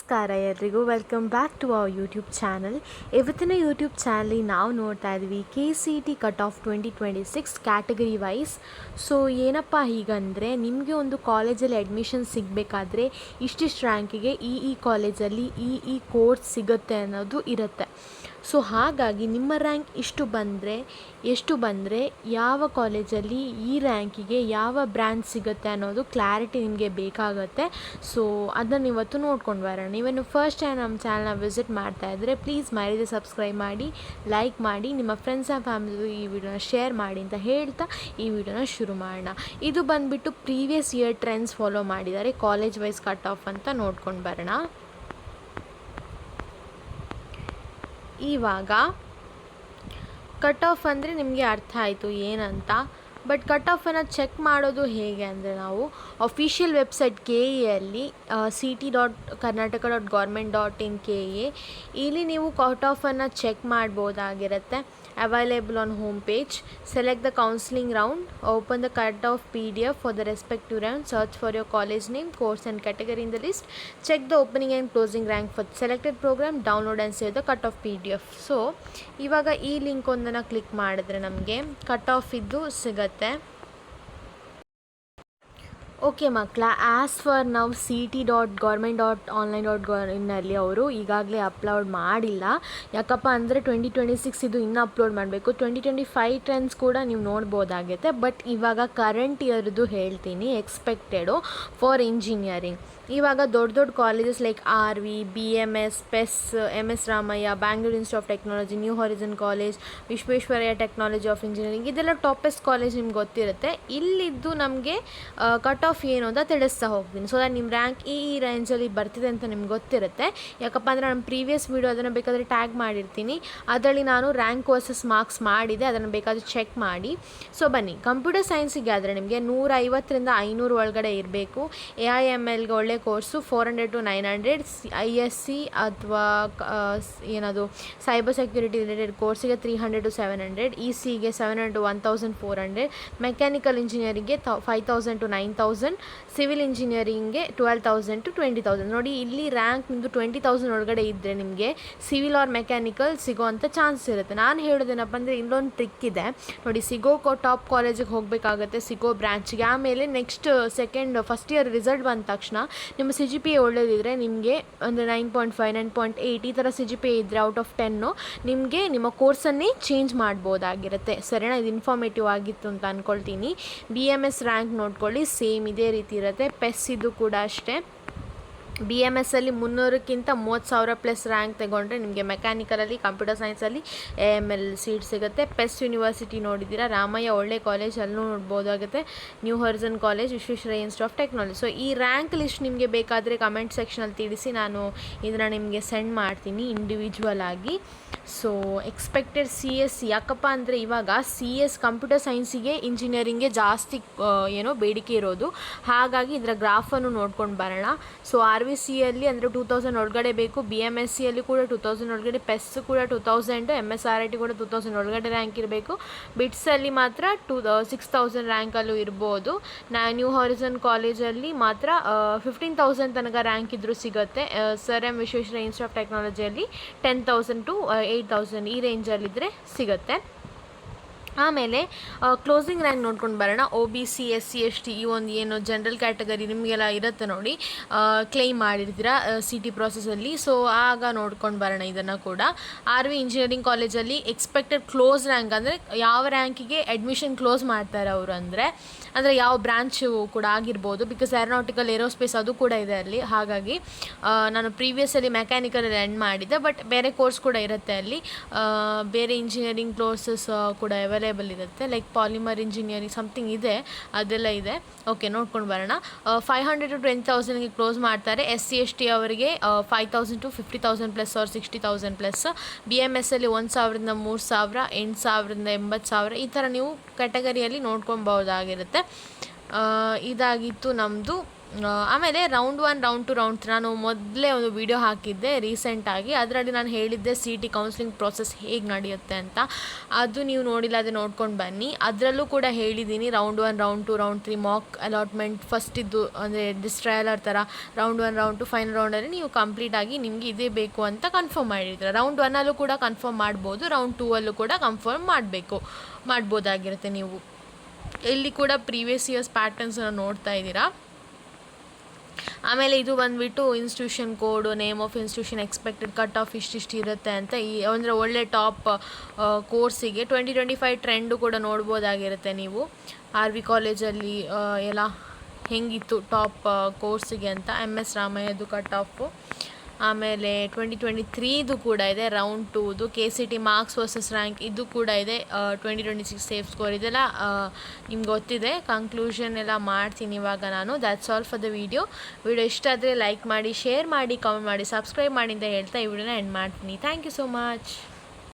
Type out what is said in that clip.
ನಮಸ್ಕಾರ ಎಲ್ರಿಗೂ, welcome back to our YouTube channel. ಇವತ್ತಿನ ಯೂಟ್ಯೂಬ್ ಚಾನಲಿ ನಾವು ನೋಡ್ತಾ ಇದ್ವಿ KCET cut off 2026 category wise. So ಏನಪ್ಪ ಹೀಗಂದರೆ, ನಿಮಗೆ ಒಂದು ಕಾಲೇಜಲ್ಲಿ ಅಡ್ಮಿಷನ್ ಸಿಗಬೇಕಾದ್ರೆ ಇಷ್ಟಿಷ್ಟು ರ್ಯಾಂಕಿಗೆ ಈ ಕಾಲೇಜಲ್ಲಿ ಈ ಕೋರ್ಸ್ ಸಿಗುತ್ತೆ ಅನ್ನೋದು ಇರುತ್ತೆ. ಸೊ ಹಾಗಾಗಿ ನಿಮ್ಮ ರ್ಯಾಂಕ್ ಎಷ್ಟು ಬಂದರೆ ಯಾವ ಕಾಲೇಜಲ್ಲಿ ಈ ರ್ಯಾಂಕಿಗೆ ಯಾವ ಬ್ರ್ಯಾಂಚ್ ಸಿಗುತ್ತೆ ಅನ್ನೋದು ಕ್ಲಾರಿಟಿ ನಿಮಗೆ ಬೇಕಾಗುತ್ತೆ. ಸೊ ಅದನ್ನು ಇವತ್ತು ನೋಡ್ಕೊಂಡು ಬರೋಣ. ನೀವೇನು ಫಸ್ಟ್ ಟೈಮ್ ನಮ್ಮ ಚಾನಲ್ನ ವಿಸಿಟ್ ಮಾಡ್ತಾ ಇದ್ದರೆ ಪ್ಲೀಸ್ ಮರೀದೆ ಸಬ್ಸ್ಕ್ರೈಬ್ ಮಾಡಿ, ಲೈಕ್ ಮಾಡಿ, ನಿಮ್ಮ ಫ್ರೆಂಡ್ಸ್ ಆ್ಯಂಡ್ ಫ್ಯಾಮಿಲಿಗೂ ಈ ವಿಡಿಯೋನ ಶೇರ್ ಮಾಡಿ ಅಂತ ಹೇಳ್ತಾ ಈ ವಿಡಿಯೋನ ಶುರು ಮಾಡೋಣ. ಇದು ಬಂದುಬಿಟ್ಟು ಪ್ರೀವಿಯಸ್ ಇಯರ್ ಟ್ರೆಂಡ್ಸ್ ಫಾಲೋ ಮಾಡಿದ್ದಾರೆ, ಕಾಲೇಜ್ ವೈಸ್ ಕಟ್ ಆಫ್ ಅಂತ ನೋಡ್ಕೊಂಡು ಬರೋಣ. ಇವಾಗ ಕಟ್ ಆಫ್ ಅಂದರೆ ನಿಮಗೆ ಅರ್ಥ ಆಯಿತು ಏನಂತ. ಬಟ್ ಕಟ್ ಆಫನ್ನು ಚೆಕ್ ಮಾಡೋದು ಹೇಗೆ ಅಂದರೆ, ನಾವು ಅಫಿಷಿಯಲ್ ವೆಬ್ಸೈಟ್ KEಯಲ್ಲಿ ct.karnataka.government.in KE ಇಲ್ಲಿ ನೀವು ಕಟ್ ಆಫನ್ನು ಚೆಕ್ ಮಾಡ್ಬೋದಾಗಿರುತ್ತೆ. Available on home page. Select the counselling round, open the cut off PDF for the respective round, search for your college name, course and category in the list, check the opening and closing rank for selected programme, download and save the cut off PDF. So ಇವಾಗ ಈ link ಒಂದನ್ನು click ಮಾಡಿದ್ರೆ ನಮಗೆ cut off ಇದ್ದು ಸಿಗುತ್ತೆ. Okay ಮಕ್ಕಳ, as for ನಾವು ct.government.online.in ಅವರು ಈಗಾಗಲೇ ಅಪ್ಲೋಡ್ ಮಾಡಿಲ್ಲ. ಯಾಕಪ್ಪ ಅಂದರೆ 2026 ಇದು ಇನ್ನೂ ಅಪ್ಲೋಡ್ ಮಾಡಬೇಕು. 2025 ಟ್ರೆಂಡ್ಸ್ ಕೂಡ ನೀವು ನೋಡ್ಬೋದಾಗುತ್ತೆ. ಬಟ್ ಇವಾಗ ಕರೆಂಟ್ ಇಯರ್ದು ಹೇಳ್ತೀನಿ, ಎಕ್ಸ್ಪೆಕ್ಟೆಡು ಫಾರ್ ಇಂಜಿನಿಯರಿಂಗ್. ಇವಾಗ ದೊಡ್ಡ colleges like RV, BMS, PES, MS Ramaiah, Bangalore Institute of Technology, New Horizon College, Visvesvaraya technology of engineering, ಇದೆಲ್ಲ ಟಾಪೆಸ್ಟ್ ಕಾಲೇಜ್ ನಿಮ್ಗೆ ಗೊತ್ತಿರುತ್ತೆ. ಇಲ್ಲಿದ್ದು ನಮಗೆ ಕಟ್ ಆಫ್ ಏನು ಅಂತ ತಿಳಿಸ್ತಾ ಹೋಗ್ತೀನಿ. ಸೊ ದಟ್ ನಿಮ್ಮ ರ್ಯಾಂಕ್ ಈ ರೇಂಜಲ್ಲಿ ಬರ್ತಿದೆ ಅಂತ ನಿಮ್ಗೆ ಗೊತ್ತಿರುತ್ತೆ. ಯಾಕಪ್ಪ ಅಂದರೆ ನಾನು ಪ್ರೀವಿಯಸ್ ವೀಡಿಯೋ ಅದನ್ನು ಬೇಕಾದರೆ ಟ್ಯಾಗ್ ಮಾಡಿರ್ತೀನಿ. ಅದರಲ್ಲಿ ನಾನು ರ್ಯಾಂಕ್ ವರ್ಸಸ್ ಮಾರ್ಕ್ಸ್ ಮಾಡಿದೆ, ಅದನ್ನು ಬೇಕಾದರೆ ಚೆಕ್ ಮಾಡಿ. ಸೊ ಬನ್ನಿ, ಕಂಪ್ಯೂಟರ್ ಸೈನ್ಸಿಗೆ ಆದರೆ ನಿಮಗೆ 150ರಿಂದ 500 ಒಳಗಡೆ ಇರಬೇಕು. AIMLಗೆ ಒಳ್ಳೆ ಕೋರ್ಸು 400 to 900. ISC ಅಥವಾ ಏನದು ಸೈಬರ್ ಸೆಕ್ಯೂರಿಟಿ ರಿಲೇಟೆಡ್ ಕೋರ್ಸಿಗೆ 300 to 700. ECಗೆ 700 to 1400. ಮೆಕ್ಯಾನಿಕಲ್ ಇಂಜಿನಿಯರಿಂಗ್ಗೆ 5000 to 9000. ಸಿವಿಲ್ ಇಂಜಿನಿಯರಿಂಗ್ಗೆ 12,000 to 20,000. ನೋಡಿ, ಇಲ್ಲಿ ರ್ಯಾಂಕ್ ನಿಮ್ಮದು 20,000 ಒಳಗಡೆ ಇದ್ದರೆ ನಿಮಗೆ ಸಿವಿಲ್ ಆರ್ ಮೆಕ್ಯಾನಿಕಲ್ ಸಿಗೋವಂಥ ಚಾನ್ಸ್ ಇರುತ್ತೆ. ನಾನು ಹೇಳೋದೇನಪ್ಪ ಅಂದರೆ, ಇಲ್ಲೊಂದು ಟ್ರಿಕ್ ಇದೆ ನೋಡಿ. ಸಿಗೋ ಟಾಪ್ ಕಾಲೇಜಿಗೆ ಹೋಗಬೇಕಾಗುತ್ತೆ, ಸಿಗೋ ಬ್ರ್ಯಾಂಚ್ಗೆ. ಆಮೇಲೆ ನೆಕ್ಸ್ಟ್ ಫಸ್ಟ್ ಇಯರ್ ರಿಸಲ್ಟ್ ಬಂದ ತಕ್ಷಣ ನಿಮ್ಮ CGPA ಒಳ್ಳೆಯದಿದ್ದರೆ ನಿಮಗೆ ಅಂದರೆ 9.5, 9.8 ಈ ಥರ CGPA ಇದ್ದರೆ ಔಟ್ ಆಫ್ 10 ನಿಮಗೆ ನಿಮ್ಮ ಕೋರ್ಸನ್ನೇ ಚೇಂಜ್ ಮಾಡ್ಬೋದಾಗಿರುತ್ತೆ. ಸರಿನಾ? ಇದು ಇನ್ಫಾರ್ಮೇಟಿವ್ ಆಗಿತ್ತು ಅಂತ ಅಂದ್ಕೊಳ್ತೀನಿ. BMS ರ್ಯಾಂಕ್ ನೋಡ್ಕೊಳ್ಳಿ, ಸೇಮ್ ಇದೇ ರೀತಿ ಇರುತ್ತೆ. PES ಇದು ಕೂಡ ಅಷ್ಟೇ. BMSಲ್ಲಿ 300ಕ್ಕಿಂತ 30,000 ಪ್ಲಸ್ ರ್ಯಾಂಕ್ ತಗೊಂಡ್ರೆ ನಿಮಗೆ ಮೆಕ್ಯಾನಿಕಲಲ್ಲಿ, ಕಂಪ್ಯೂಟರ್ ಸೈನ್ಸಲ್ಲಿ AML ಸೀಟ್ ಸಿಗುತ್ತೆ. PES ಯೂನಿವರ್ಸಿಟಿ ನೋಡಿದ್ದೀರಾ, ರಾಮಯ್ಯ ಒಳ್ಳೆ ಕಾಲೇಜ್, ಅಲ್ಲೂ ನೋಡ್ಬೋದಾಗುತ್ತೆ. New Horizon College, Visvesvaraya Institute of Technology. So ಈ ರ್ಯಾಂಕ್ ಲಿಸ್ಟ್ ನಿಮಗೆ ಬೇಕಾದರೆ ಕಮೆಂಟ್ ಸೆಕ್ಷನಲ್ಲಿ ತಿಳಿಸಿ, ನಾನು ಇದನ್ನು ನಿಮಗೆ ಸೆಂಡ್ ಮಾಡ್ತೀನಿ ಇಂಡಿವಿಜುವಲ್ ಆಗಿ. ಸೊ ಎಕ್ಸ್ಪೆಕ್ಟೆಡ್ CS, ಯಾಕಪ್ಪ ಅಂದರೆ ಇವಾಗ CS ಕಂಪ್ಯೂಟರ್ ಸೈನ್ಸಿಗೆ ಇಂಜಿನಿಯರಿಂಗ್ಗೆ ಜಾಸ್ತಿ ಬೇಡಿಕೆ ಇರೋದು. ಹಾಗಾಗಿ ಇದರ ಗ್ರಾಫನ್ನು ನೋಡ್ಕೊಂಡು ಬರೋಣ. ಸೊ RVCಯಲ್ಲಿ ಅಂದರೆ 2000 ಒಳಗಡೆ ಬೇಕು. BMSCಯಲ್ಲಿ ಕೂಡ 2000 ಒಳಗಡೆ, PES ಕೂಡ 2000, MSRIT ಕೂಡ 2000 ಒಳಗಡೆ ರ್ಯಾಂಕ್ ಇರಬೇಕು. ಬಿಟ್ಸಲ್ಲಿ ಮಾತ್ರ 6000 ರ್ಯಾಂಕಲ್ಲೂ ಇರ್ಬೋದು. ನ್ಯೂ ಹಾರಿಝನ್ ಕಾಲೇಜಲ್ಲಿ ಮಾತ್ರ 15,000 ತನಕ ರ್ಯಾಂಕ್ ಇದ್ದರೂ ಸಿಗುತ್ತೆ. Sir M Visvesvaraya Institute of ಟೆಕ್ನಾಲಜಿಯಲ್ಲಿ 10,000 to 8,000 ಈ ರೇಂಜಲ್ಲಿದ್ದರೆ ಸಿಗುತ್ತೆ. ಆಮೇಲೆ ಕ್ಲೋಸಿಂಗ್ ರ್ಯಾಂಕ್ ನೋಡ್ಕೊಂಡು ಬರೋಣ. OBC, SC, ST ಈ ಒಂದು ಏನು ಜನರಲ್ ಕ್ಯಾಟಗರಿ ನಿಮಗೆಲ್ಲ ಇರುತ್ತೆ ನೋಡಿ, ಕ್ಲೈಮ್ ಮಾಡಿರ್ತೀರಾ CT ಪ್ರಾಸೆಸಲ್ಲಿ. ಸೊ ಆಗ ನೋಡ್ಕೊಂಡು ಬರೋಣ ಇದನ್ನು ಕೂಡ. RV ಇಂಜಿನಿಯರಿಂಗ್ ಕಾಲೇಜಲ್ಲಿ ಎಕ್ಸ್ಪೆಕ್ಟೆಡ್ ಕ್ಲೋಸ್ ರ್ಯಾಂಕ್ ಅಂದರೆ ಯಾವ ರ್ಯಾಂಕಿಗೆ ಅಡ್ಮಿಷನ್ ಕ್ಲೋಸ್ ಮಾಡ್ತಾರೆ ಅವರು ಅಂದರೆ ಯಾವ ಬ್ರ್ಯಾಂಚು ಕೂಡ ಆಗಿರ್ಬೋದು. ಬಿಕಾಸ್ ಏರೋನಾಟಿಕಲ್, ಏರೋಸ್ಪೇಸ್ ಅದು ಕೂಡ ಇದೆ ಅಲ್ಲಿ. ಹಾಗಾಗಿ ನಾನು ಪ್ರೀವಿಯಸ್ಸಲ್ಲಿ ಮೆಕ್ಯಾನಿಕಲಲ್ಲಿ ಎಂಡ್ ಮಾಡಿದ್ದೆ. ಬಟ್ ಬೇರೆ ಕೋರ್ಸ್ ಕೂಡ ಇರುತ್ತೆ ಅಲ್ಲಿ, ಬೇರೆ ಇಂಜಿನಿಯರಿಂಗ್ ಕೋರ್ಸಸ್ ಕೂಡ ಅವೈಲೇಬಲ್ ಇರುತ್ತೆ. ಲೈಕ್ ಪಾಲಿಮರ್ ಇಂಜಿನಿಯರಿಂಗ್ ಸಮಥಿಂಗ್ ಇದೆ, ಅದೆಲ್ಲ ಇದೆ. ಓಕೆ, ನೋಡ್ಕೊಂಡು ಬರೋಣ. 500 to 20,000ಗೆ ಕ್ಲೋಸ್ ಮಾಡ್ತಾರೆ. SC ST ಅವರಿಗೆ 5,000 to 50,000 ಪ್ಲಸ್ ಆರ್ 60,000 ಪ್ಲಸ್. BMSಲ್ಲಿ 1,000ರಿಂದ 3,000, 8,000ರಿಂದ 80,000 ಈ ಥರ ನೀವು ಕ್ಯಾಟಗರಿಯಲ್ಲಿ ನೋಡ್ಕೊಬೋದಾಗಿರುತ್ತೆ. ಇದಾಗಿತ್ತು ನಮ್ಮದು ಆಮೇಲೆ ರೌಂಡ್ 1 ರೌಂಡ್ 2 ರೌಂಡ್ 3 ನಾನು ಮೊದಲೇ ಒಂದು ವಿಡಿಯೋ ಹಾಕಿದ್ದೆ ರೀಸೆಂಟಾಗಿ. ಅದರಲ್ಲಿ ನಾನು ಹೇಳಿದ್ದೆ CET ಕೌನ್ಸಿಲಿಂಗ್ ಪ್ರೋಸೆಸ್ ಹೇಗೆ ನಡೆಯುತ್ತೆ ಅಂತ. ಅದು ನೀವು ನೋಡಿಲ್ಲ, ಅದು ನೋಡ್ಕೊಂಡು ಬನ್ನಿ. ಅದರಲ್ಲೂ ಕೂಡ ಹೇಳಿದ್ದೀನಿ round 1 round 2 round 3 mock allotment ಫಸ್ಟಿದ್ದು ಅಂದರೆ ಡಿಸ್ಟ್ರಯಲರ್ ಥರ ರೌಂಡ್ 1 ರೌಂಡ್ 2 ಫೈನಲ್ ರೌಂಡಲ್ಲಿ ನೀವು ಕಂಪ್ಲೀಟಾಗಿ ನಿಮಗೆ ಇದೇ ಬೇಕು ಅಂತ ಕನ್ಫರ್ಮ್ ಮಾಡಿರ್ತೀರ. ರೌಂಡ್ 1ಅಲ್ಲೂ ಕೂಡ ಕನ್ಫರ್ಮ್ ಮಾಡ್ಬೋದು, ರೌಂಡ್ 2ಅಲ್ಲೂ ಕೂಡ ಕನ್ಫರ್ಮ್ ಮಾಡ್ಬೋದಾಗಿರುತ್ತೆ. ನೀವು ಇಲ್ಲಿ ಕೂಡ ಪ್ರೀವಿಯಸ್ ಇಯರ್ಸ್ ಪ್ಯಾಟರ್ನ್ಸನ್ನು ನೋಡ್ತಾ ಇದ್ದೀರಾ. ಆಮೇಲೆ ಇದು ಬಂದುಬಿಟ್ಟು institution code, name of institution, expected cut off ಇಷ್ಟಿಷ್ಟು ಇರುತ್ತೆ ಅಂತ. ಅಂದರೆ ಒಳ್ಳೆ ಟಾಪ್ ಕೋರ್ಸಿಗೆ 2025 ಟ್ರೆಂಡು ಕೂಡ ನೋಡ್ಬೋದಾಗಿರುತ್ತೆ ನೀವು. RV ಕಾಲೇಜಲ್ಲಿ ಎಲ್ಲ ಹೆಂಗಿತ್ತು ಟಾಪ್ ಕೋರ್ಸಿಗೆ ಅಂತ. MS ರಾಮಯ್ಯದು ಕಟ್ ಆಫು. ಆಮೇಲೆ 2023 ಕೂಡ ಇದೆ ರೌಂಡ್ 2ದು. KCT ಮಾರ್ಕ್ಸ್ ವರ್ಸಸ್ ರ್ಯಾಂಕ್ ಇದು ಕೂಡ ಇದೆ. 2026 ಸೇಫ್ ಸ್ಕೋರ್ ಇದೆಲ್ಲ ನಿಮ್ಗೆ ಗೊತ್ತಿದೆ. ಕಂಕ್ಲೂಷನ್ ಎಲ್ಲ ಮಾಡ್ತೀನಿ ಇವಾಗ ನಾನು. That's all for the video ಇಷ್ಟ ಆದರೆ ಲೈಕ್ ಮಾಡಿ, ಶೇರ್ ಮಾಡಿ, ಕಮೆಂಟ್ ಮಾಡಿ, ಸಬ್ಸ್ಕ್ರೈಬ್ ಮಾಡಿ ಅಂತ ಹೇಳ್ತಾ ಈ ವಿಡಿಯೋನ ಎಂಡ್ ಮಾಡ್ತೀನಿ. Thank you so much.